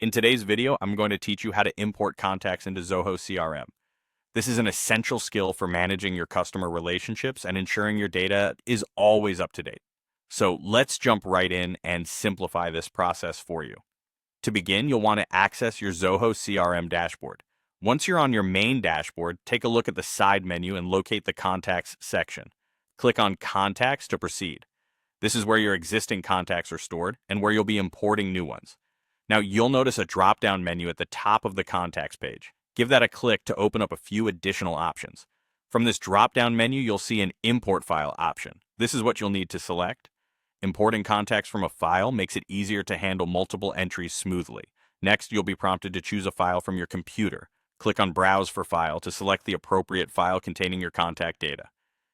In today's video, I'm going to teach you how to import contacts into Zoho CRM. This is an essential skill for managing your customer relationships and ensuring your data is always up to date. So let's jump right in and simplify this process for you. To begin, you'll want to access your Zoho CRM dashboard. Once you're on your main dashboard, take a look at the side menu and locate the Contacts section. Click on Contacts to proceed. This is where your existing contacts are stored and where you'll be importing new ones. Now, you'll notice a drop-down menu at the top of the Contacts page. Give that a click to open up a few additional options. From this drop-down menu, you'll see an Import File option. This is what you'll need to select. Importing contacts from a file makes it easier to handle multiple entries smoothly. Next, you'll be prompted to choose a file from your computer. Click on Browse for File to select the appropriate file containing your contact data.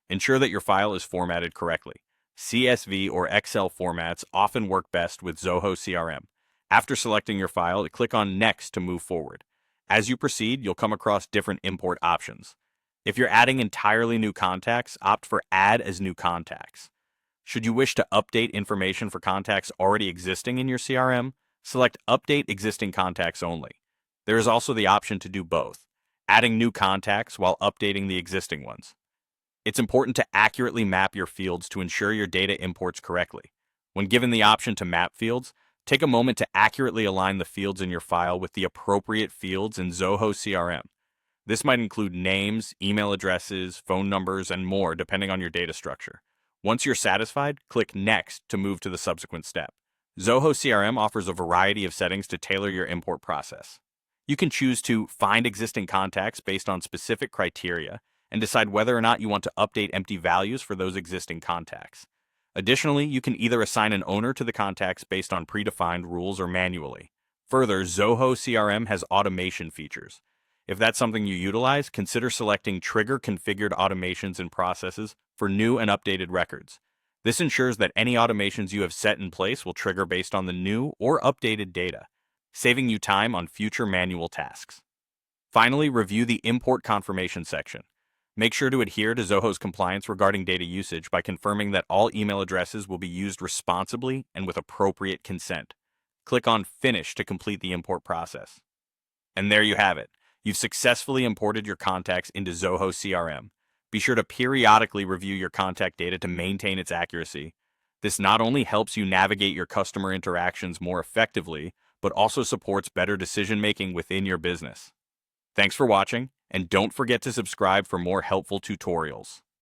Ensure that your file is formatted correctly. CSV or Excel formats often work best with Zoho CRM. After selecting your file, click on Next to move forward. As you proceed, you'll come across different import options. If you're adding entirely new contacts, opt for Add as New Contacts. Should you wish to update information for contacts already existing in your CRM, select Update Existing Contacts Only. There is also the option to do both, adding new contacts while updating the existing ones. It's important to accurately map your fields to ensure your data imports correctly. When given the option to map fields, take a moment to accurately align the fields in your file with the appropriate fields in Zoho CRM. This might include names, email addresses, phone numbers, and more depending on your data structure. Once you're satisfied, click Next to move to the subsequent step. Zoho CRM offers a variety of settings to tailor your import process. You can choose to find existing contacts based on specific criteria and decide whether or not you want to update empty values for those existing contacts. Additionally, you can either assign an owner to the contacts based on predefined rules or manually. Further, Zoho CRM has automation features. If that's something you utilize, consider selecting Trigger Configured Automations and Processes for new and updated records. This ensures that any automations you have set in place will trigger based on the new or updated data, saving you time on future manual tasks. Finally, review the Import Confirmation section. Make sure to adhere to Zoho's compliance regarding data usage by confirming that all email addresses will be used responsibly and with appropriate consent. Click on Finish to complete the import process. And there you have it. You've successfully imported your contacts into Zoho CRM. Be sure to periodically review your contact data to maintain its accuracy. This not only helps you navigate your customer interactions more effectively, but also supports better decision-making within your business. Thanks for watching, and don't forget to subscribe for more helpful tutorials.